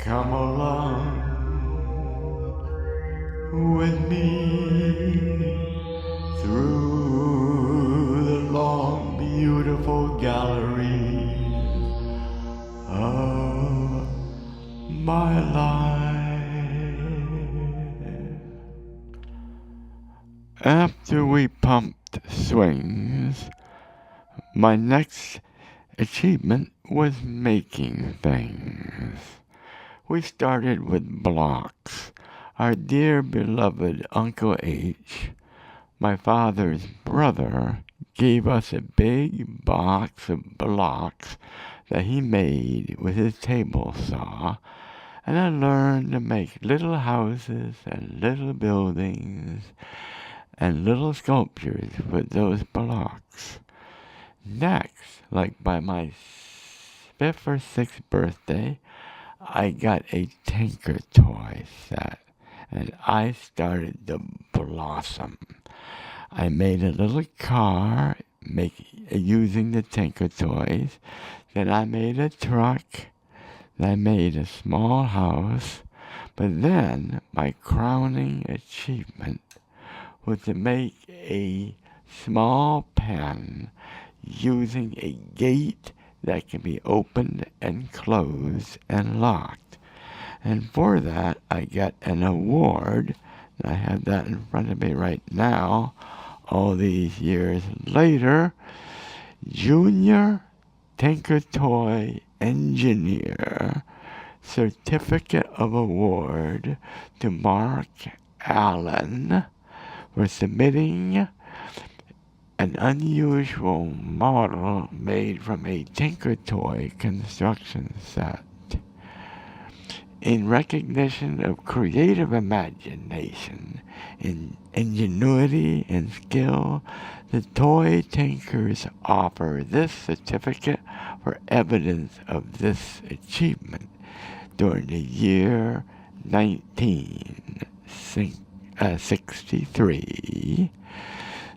Come along with me through the long, beautiful gallery of my life. After we pumped swings, my next achievement was making things. We started with blocks. Our dear beloved Uncle H, my father's brother, gave us a big box of blocks that he made with his table saw, and I learned to make little houses and little buildings and little sculptures with those blocks. Next, like by my 5th or 6th birthday, I got a Tinker toy set, and I started to blossom. I made a little car using the Tinker toys. Then I made a truck. Then I made a small house. But then my crowning achievement was to make a small pen using a gate that can be opened and closed and locked. And for that, I got an award. I have that in front of me right now. All these years later, Junior Tinker Toy Engineer Certificate of Award to Mark Allyn for submitting an unusual model made from a Tinker Toy construction set. In recognition of creative imagination, ingenuity, and skill, the toy tinkers offer this certificate for evidence of this achievement during the year 1963.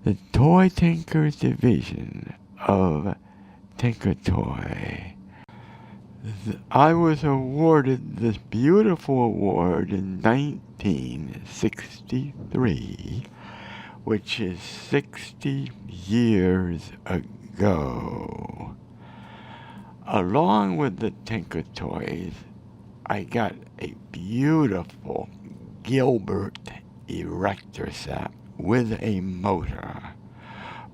The Toy Tinkers Division of Tinker Toy. I was awarded this beautiful award in 1963, which is 60 years ago. Along with the Tinker Toys, I got a beautiful Gilbert erector set with a motor.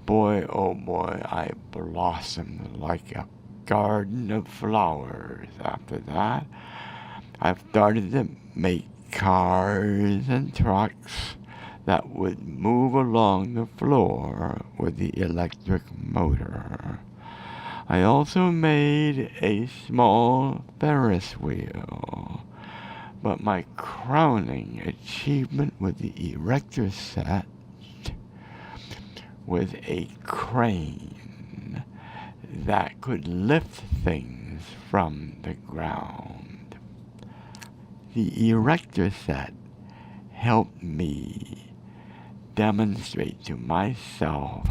Boy, oh boy, I blossomed like a garden of flowers after that. I've started to make cars and trucks that would move along the floor with the electric motor. I also made a small Ferris wheel. But my crowning achievement with the erector set was a crane that could lift things from the ground. The erector set helped me demonstrate to myself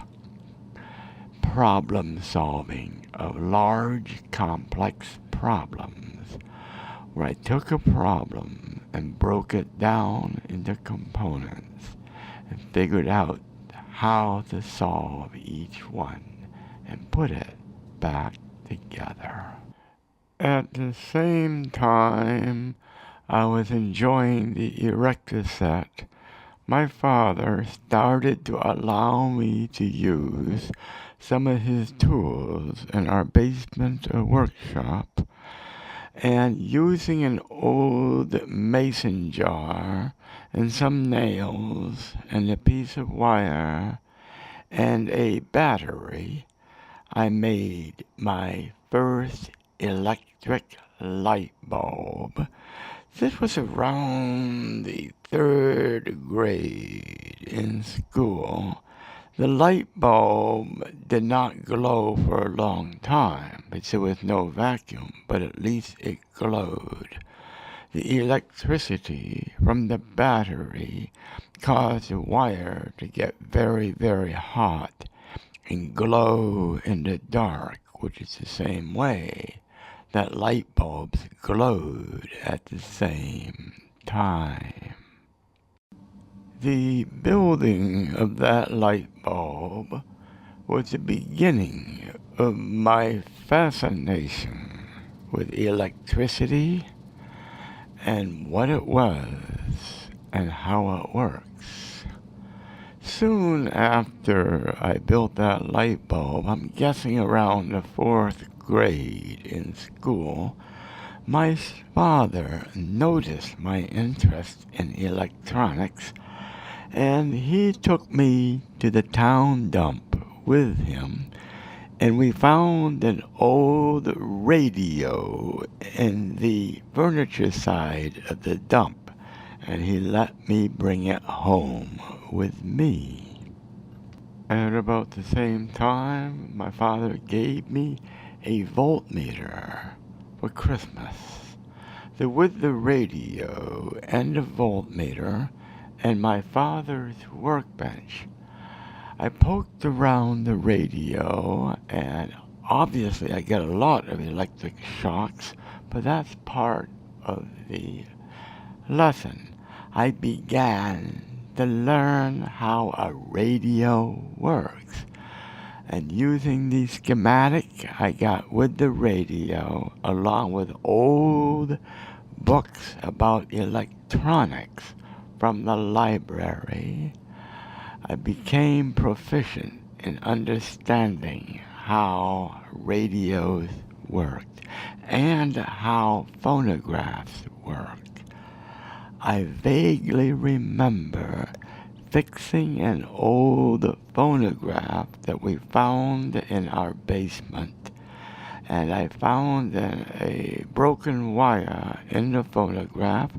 problem solving of large, complex problems, where I took a problem and broke it down into components and figured out how to solve each one and put it back together. At the same time I was enjoying the erector set, my father started to allow me to use some of his tools in our basement workshop, and using an old mason jar and some nails and a piece of wire and a battery, I made my first electric light bulb. This was around the 3rd grade in school. The light bulb did not glow for a long time, because there was no vacuum, but at least it glowed. The electricity from the battery caused the wire to get very, very hot and glow in the dark, which is the same way that light bulbs glowed at the same time. The building of that light bulb was the beginning of my fascination with electricity and what it was and how it works. Soon after I built that light bulb, I'm guessing around the 4th grade in school, my father noticed my interest in electronics, and he took me to the town dump with him, and we found an old radio in the furniture side of the dump, and he let me bring it home with me. At about the same time, my father gave me a voltmeter for Christmas. With the radio and the voltmeter and my father's workbench, I poked around the radio, and obviously I get a lot of electric shocks, but that's part of the lesson. I began to learn how a radio works. And using the schematic I got with the radio, along with old books about electronics from the library, I became proficient in understanding how radios worked and how phonographs worked. I vaguely remember fixing an old phonograph that we found in our basement, and I found a broken wire in the phonograph.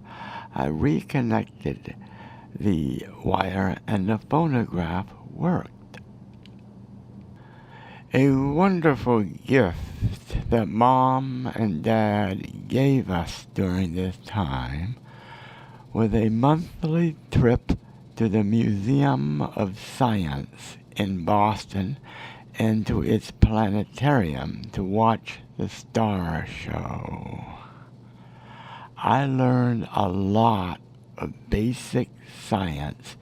I reconnected the wire and the phonograph worked. A wonderful gift that Mom and Dad gave us during this time was a monthly trip to the Museum of Science in Boston and to its planetarium to watch the star show. I learned a lot of basic science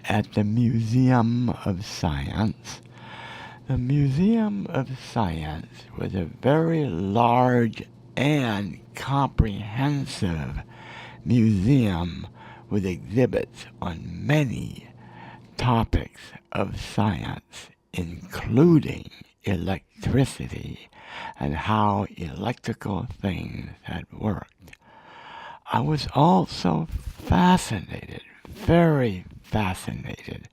at the Museum of Science. The Museum of Science was a very large and comprehensive museum with exhibits on many topics of science, including electricity and how electrical things had worked. I was also fascinated, very fascinated,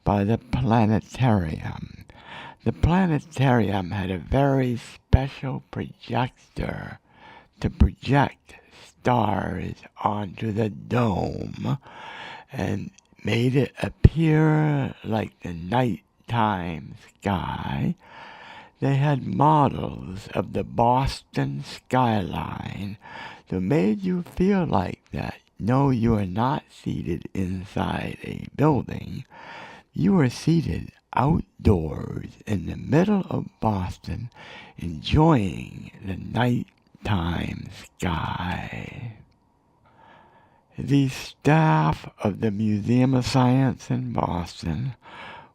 by the planetarium. The planetarium had a very special projector to project stars onto the dome and made it appear like the nighttime sky. They had models of the Boston skyline that made you feel like that. No, you are not seated inside a building. You are seated outdoors in the middle of Boston, enjoying the nighttime sky. The staff of the Museum of Science in Boston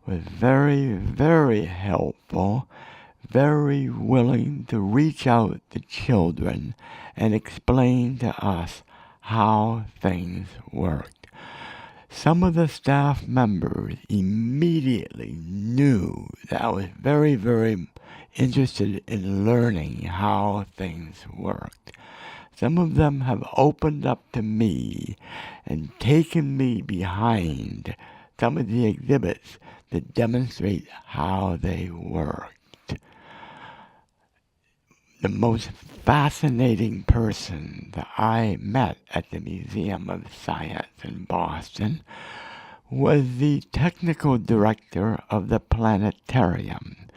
was very, very helpful, very willing to reach out to children and explain to us how things worked. Some of the staff members immediately knew that I was very, very interested in learning how things worked. Some of them have opened up to me and taken me behind some of the exhibits that demonstrate how they worked. The most fascinating person that I met at the Museum of Science in Boston was the technical director of the planetarium.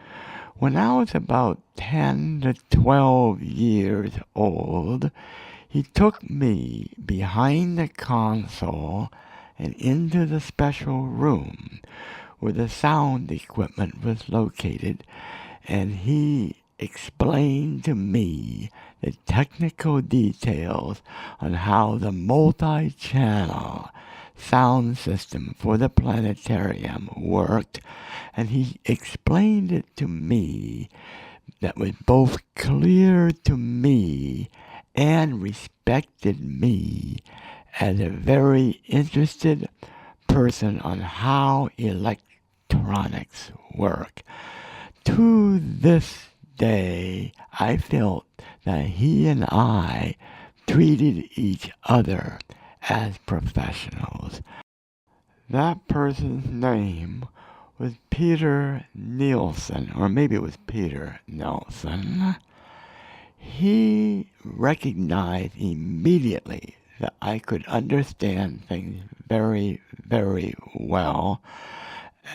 When I was about 10 to 12 years old, he took me behind the console and into the special room where the sound equipment was located, and he explained to me the technical details on how the multi-channel sound system for the planetarium worked, and he explained it to me that was both clear to me and respected me as a very interested person on how electronics work. To this day, I felt that he and I treated each other as professionals. That person's name was Peter Nielsen, or maybe it was Peter Nelson. He recognized immediately that I could understand things very, very well,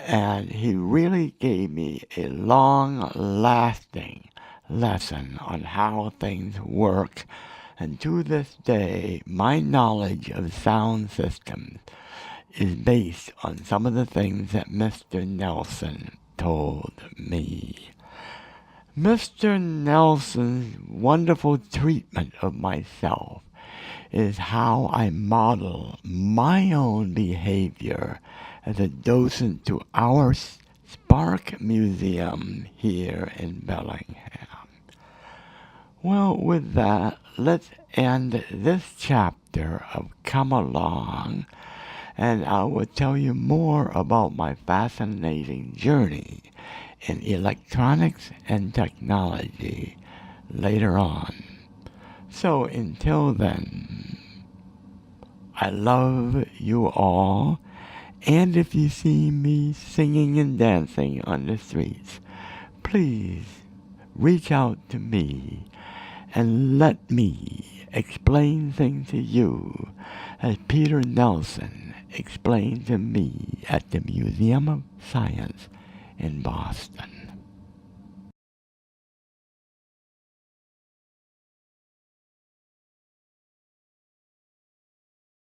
and he really gave me a long-lasting lesson on how things work. And to this day, my knowledge of sound systems is based on some of the things that Mr. Nelson told me. Mr. Nelson's wonderful treatment of myself is how I model my own behavior as a docent to our Spark Museum here in Bellingham. Well, with that, let's end this chapter of Come Along, and I will tell you more about my fascinating journey in electronics and technology later on. So until then, I love you all, and if you see me singing and dancing on the streets, please reach out to me and let me explain things to you as Peter Nelson explained to me at the Museum of Science in Boston.